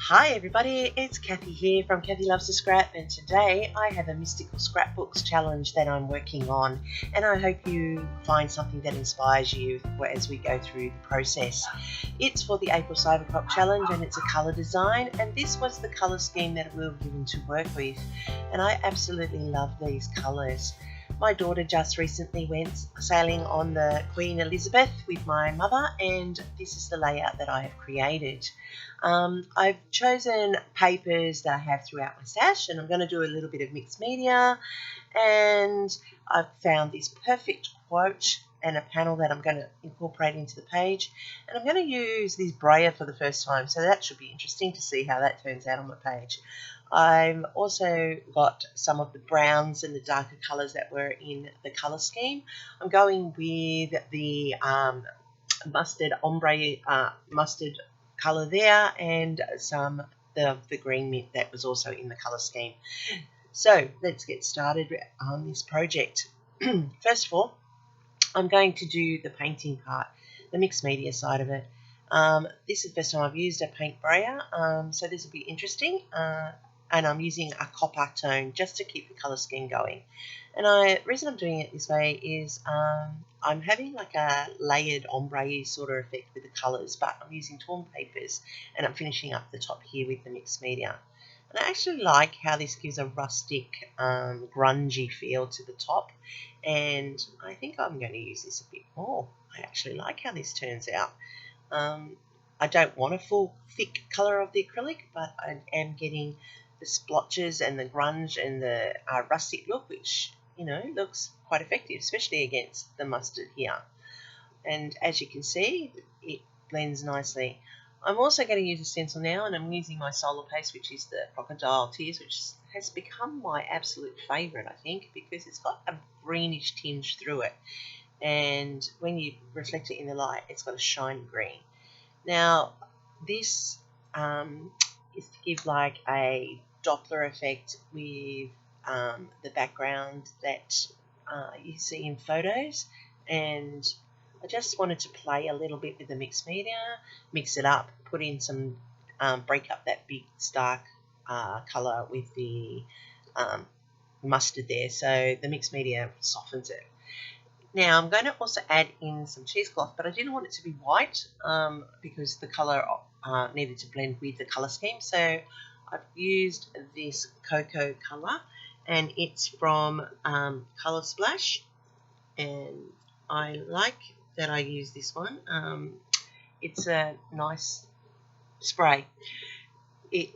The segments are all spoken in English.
Hi everybody, it's Kathy here from Kathy Loves to Scrap, and today I have a mystical scrapbooks challenge that I'm working on, and I hope you find something that inspires you as we go through the process. It's for the April Cybercrop challenge and it's a colour design, and this was the colour scheme that we were given to work with, and I absolutely love these colours. My daughter just recently went sailing on the Queen Elizabeth with my mother, and this is the layout that I have created. I've chosen papers that I have throughout my stash, and I'm going to do a little bit of mixed media, and I've found this perfect quote and a panel that I'm going to incorporate into the page, and I'm going to use this braille for the first time, so that should be interesting to see how that turns out on my page. I've also got some of the browns and the darker colours that were in the colour scheme. I'm going with the mustard ombre mustard colour there, and some the green mint that was also in the colour scheme. So let's get started on this project. First of all, I'm going to do the painting part, the mixed media side of it. This is the first time I've used a paint brayer, so this will be interesting. And I'm using a copper tone just to keep the colour scheme going. And the reason I'm doing it this way is I'm having like a layered ombre sort of effect with the colours, but I'm using torn papers, and I'm finishing up the top here with the mixed media. And I actually like how this gives a rustic, grungy feel to the top, and I think I'm going to use this a bit more. I actually like how this turns out. I don't want a full thick colour of the acrylic, but I am getting the splotches and the grunge and the rustic look, which, you know, looks quite effective, especially against the mustard here. And as you can see, it blends nicely. I'm also going to use a stencil now, and I'm using my solar paste, which is the Crocodile Tears, which has become my absolute favourite, I think, because it's got a greenish tinge through it, and when you reflect it in the light, it's got a shiny green. Now, this is to give like a Doppler effect with the background that you see in photos, and I just wanted to play a little bit with the mixed media, mix it up, put in some, break up that big stark colour with the mustard there, so the mixed media softens it. Now I'm going to also add in some cheesecloth, but I didn't want it to be white because the colour needed to blend with the colour scheme. So I've used this cocoa colour, and it's from Colour Splash, and I like that I use this one. It's a nice spray. It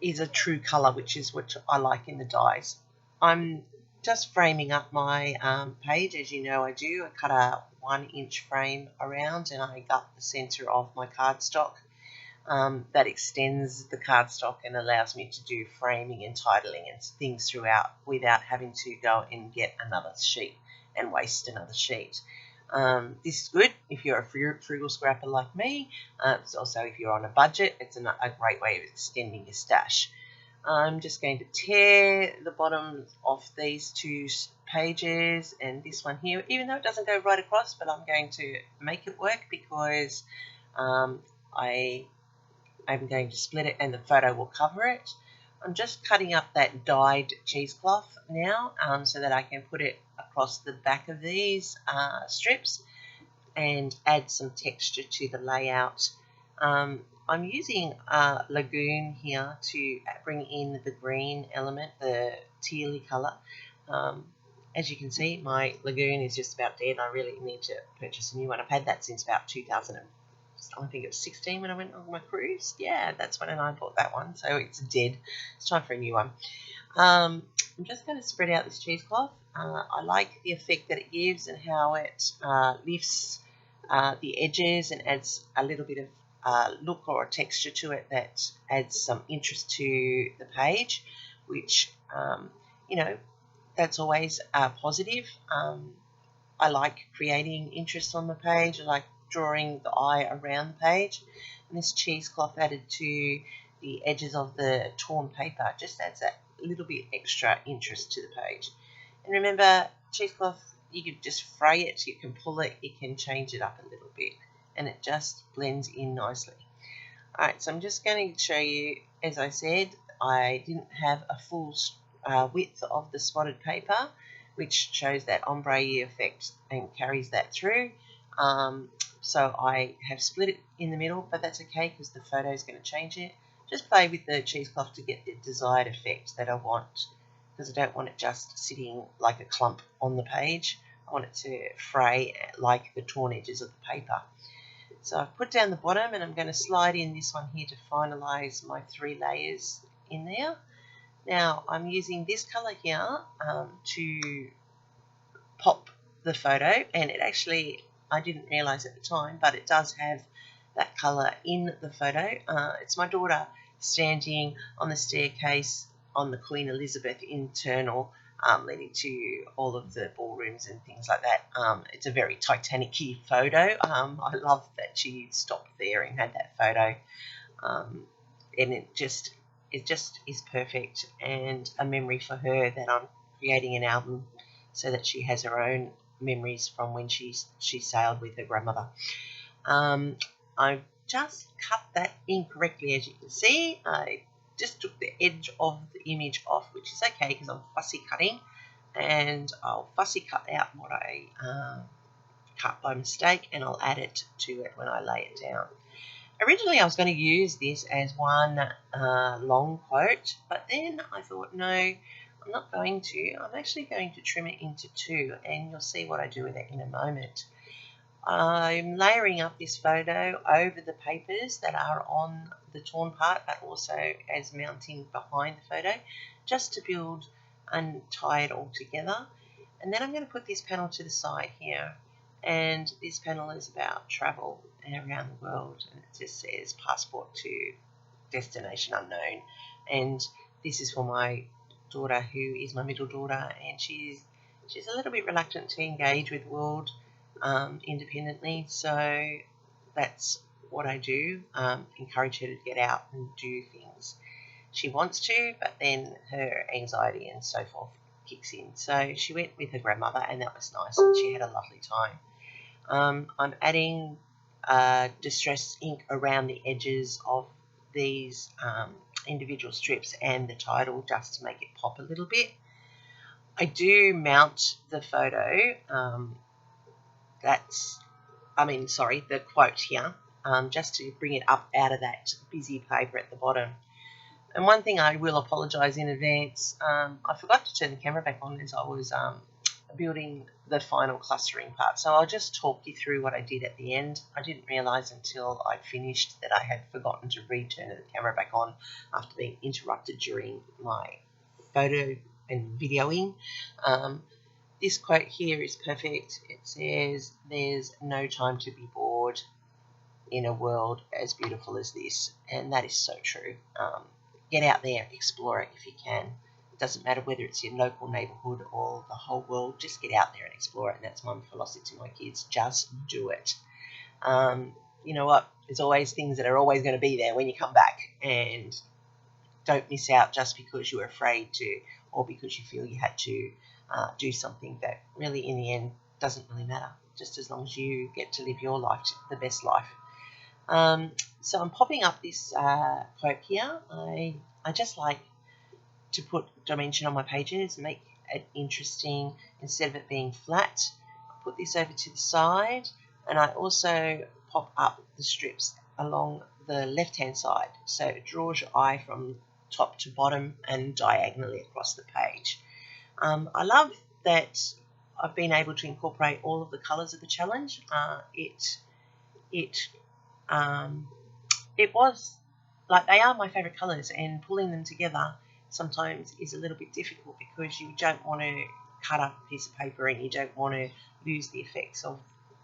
is a true colour, which is what I like in the dyes. I'm just framing up my page, as you know I do. I cut a 1-inch frame around, and I got the centre of my cardstock. That extends the cardstock and allows me to do framing and titling and things throughout without having to go and get another sheet and waste another sheet. This is good if you're a frugal scrapper like me. It's also, if you're on a budget, it's a great way of extending your stash. I'm just going to tear the bottom of these two pages and this one here, even though it doesn't go right across, but I'm going to make it work because I'm going to split it and the photo will cover it. I'm just cutting up that dyed cheesecloth now so that I can put it across the back of these strips and add some texture to the layout. I'm using Lagoon here to bring in the green element, the tealy colour. As you can see, my Lagoon is just about dead. I really need to purchase a new one. I've had that since about 2016 when I went on my cruise. Yeah, that's when I bought that one, so it's dead. It's time for a new one. I'm just going to spread out this cheesecloth. I like the effect that it gives and how it lifts the edges and adds a little bit of look or a texture to it that adds some interest to the page, which, you know, that's always positive. I like creating interest on the page. I like drawing the eye around the page, and this cheesecloth added to the edges of the torn paper just adds that little bit extra interest to the page. And remember, cheesecloth, you can just fray it, you can pull it, you can change it up a little bit, and it just blends in nicely. Alright, so I'm just going to show you, as I said, I didn't have a full width of the spotted paper, which shows that ombre effect and carries that through. So I have split it in the middle, but that's okay because the photo is going to change it. Just play with the cheesecloth to get the desired effect that I want, because I don't want it just sitting like a clump on the page. I want it to fray like the torn edges of the paper. So I've put down the bottom, and I'm going to slide in this one here to finalise my 3 layers in there. Now I'm using this colour here to pop the photo, and it actually, I didn't realise at the time, but it does have that colour in the photo. It's my daughter standing on the staircase on the Queen Elizabeth internal, leading to all of the ballrooms and things like that. It's a very Titanic-y photo. I love that she stopped there and had that photo, and it just is perfect, and a memory for her that I'm creating an album so that she has her own memories from when she sailed with her grandmother. I've just cut that incorrectly, as you can see. I just took the edge of the image off, which is okay because I'm fussy cutting, and I'll fussy cut out what I cut by mistake, and I'll add it to it when I lay it down. Originally I was going to use this as one long quote, but then I thought, no, I'm not going to. I'm actually going to trim it into 2, and you'll see what I do with it in a moment. I'm layering up this photo over the papers that are on the torn part, but also as mounting behind the photo, just to build and tie it all together. And then I'm going to put this panel to the side here, and this panel is about travel around the world, and it just says passport to destination unknown. And this is for my daughter, who is my middle daughter, and she's a little bit reluctant to engage with the world independently, so that's what I do, encourage her to get out and do things. She wants to, but then her anxiety and so forth kicks in. So she went with her grandmother, and that was nice, and she had a lovely time. I'm adding distress ink around the edges of these individual strips and the title, just to make it pop a little bit. I do mount the photo, the quote here, just to bring it up out of that busy paper at the bottom. And one thing I will apologise in advance, I forgot to turn the camera back on as I was building the final clustering part. So I'll just talk you through what I did at the end. I didn't realise until I finished that I had forgotten to return the camera back on after being interrupted during my photo and videoing. This quote here is perfect. It says, "There's no time to be bored in a world as beautiful as this," and that is so true. Get out there, explore it if you can. It doesn't matter whether it's your local neighbourhood or the whole world. Just get out there and explore it, and that's my philosophy to my kids. Just do it. You know what? There's always things that are always going to be there when you come back, and don't miss out just because you were afraid to, or because you feel you had to do something that really in the end doesn't really matter, just as long as you get to live your life, the best life. So I'm popping up this quote here. I just like to put dimension on my pages, make it interesting instead of it being flat. I put this over to the side, and I also pop up the strips along the left hand side, so it draws your eye from top to bottom and diagonally across the page. I love that I've been able to incorporate all of the colours of the challenge. It was like, they are my favourite colours, and pulling them together sometimes is a little bit difficult because you don't want to cut up a piece of paper and you don't want to lose the effects of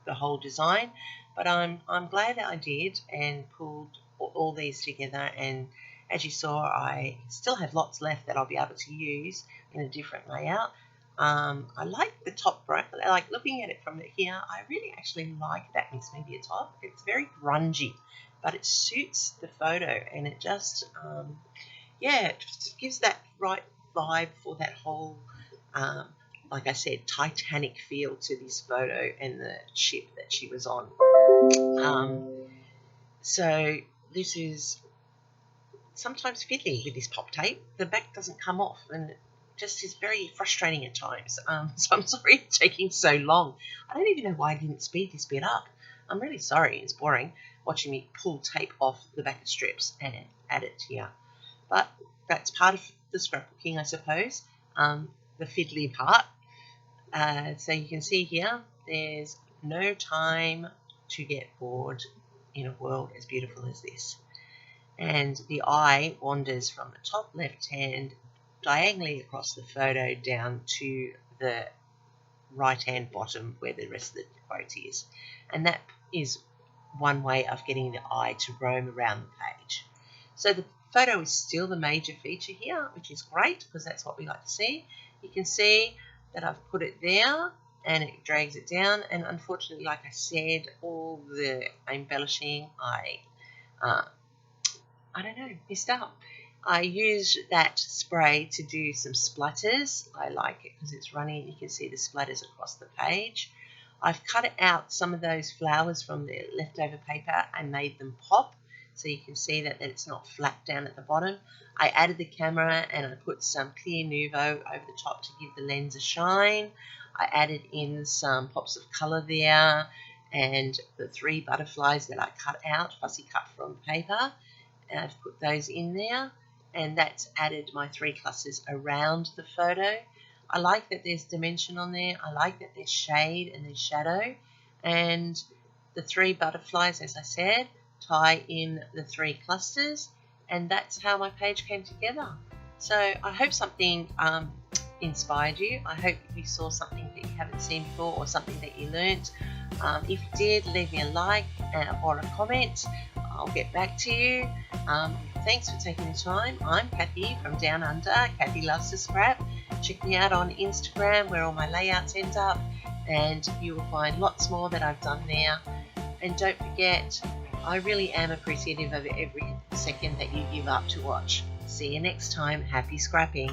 the whole design. But I'm glad that I did and pulled all these together, and as you saw, I still have lots left that I'll be able to use in a different layout. I like the top, like looking at it from here, I really actually like that mixed media top. It's very grungy, but it suits the photo, and it just, it just gives that right vibe for that whole, like I said, Titanic feel to this photo and the ship that she was on. So this is sometimes fiddly with this pop tape. The back doesn't come off, and it just is very frustrating at times. So I'm sorry it's taking so long. I don't even know why I didn't speed this bit up. I'm really sorry. It's boring watching me pull tape off the back of strips and add it here. But that's part of the scrapbooking, I suppose, the fiddly part. So you can see here, there's no time to get bored in a world as beautiful as this. And the eye wanders from the top left hand diagonally across the photo down to the right hand bottom where the rest of the quote is. And that is one way of getting the eye to roam around the page. So the photo is still the major feature here, which is great because that's what we like to see. You can see that I've put it there and it drags it down, and unfortunately, like I said, all the embellishing messed up. I used that spray to do some splatters. I like it because it's running. You can see the splatters across the page. I've cut out some of those flowers from the leftover paper and made them pop, so you can see that it's not flat down at the bottom. I added the camera and I put some clear Nuvo over the top to give the lens a shine. I added in some pops of colour there, and the 3 butterflies that I cut out, fussy cut from paper, and I've put those in there, and that's added my 3 clusters around the photo. I like that there's dimension on there. I like that there's shade and there's shadow, and the 3 butterflies, as I said, tie in the 3 clusters, and that's how my page came together. So I hope something inspired you. I hope you saw something that you haven't seen before, or something that you learnt. If you did, leave me a like or a comment. I'll get back to you. Thanks for taking the time. I'm Kathy from Down Under. Kathy Loves to Scrap. Check me out on Instagram where all my layouts end up, and you will find lots more that I've done there. And don't forget, I really am appreciative of every second that you give up to watch. See you next time. Happy scrapping.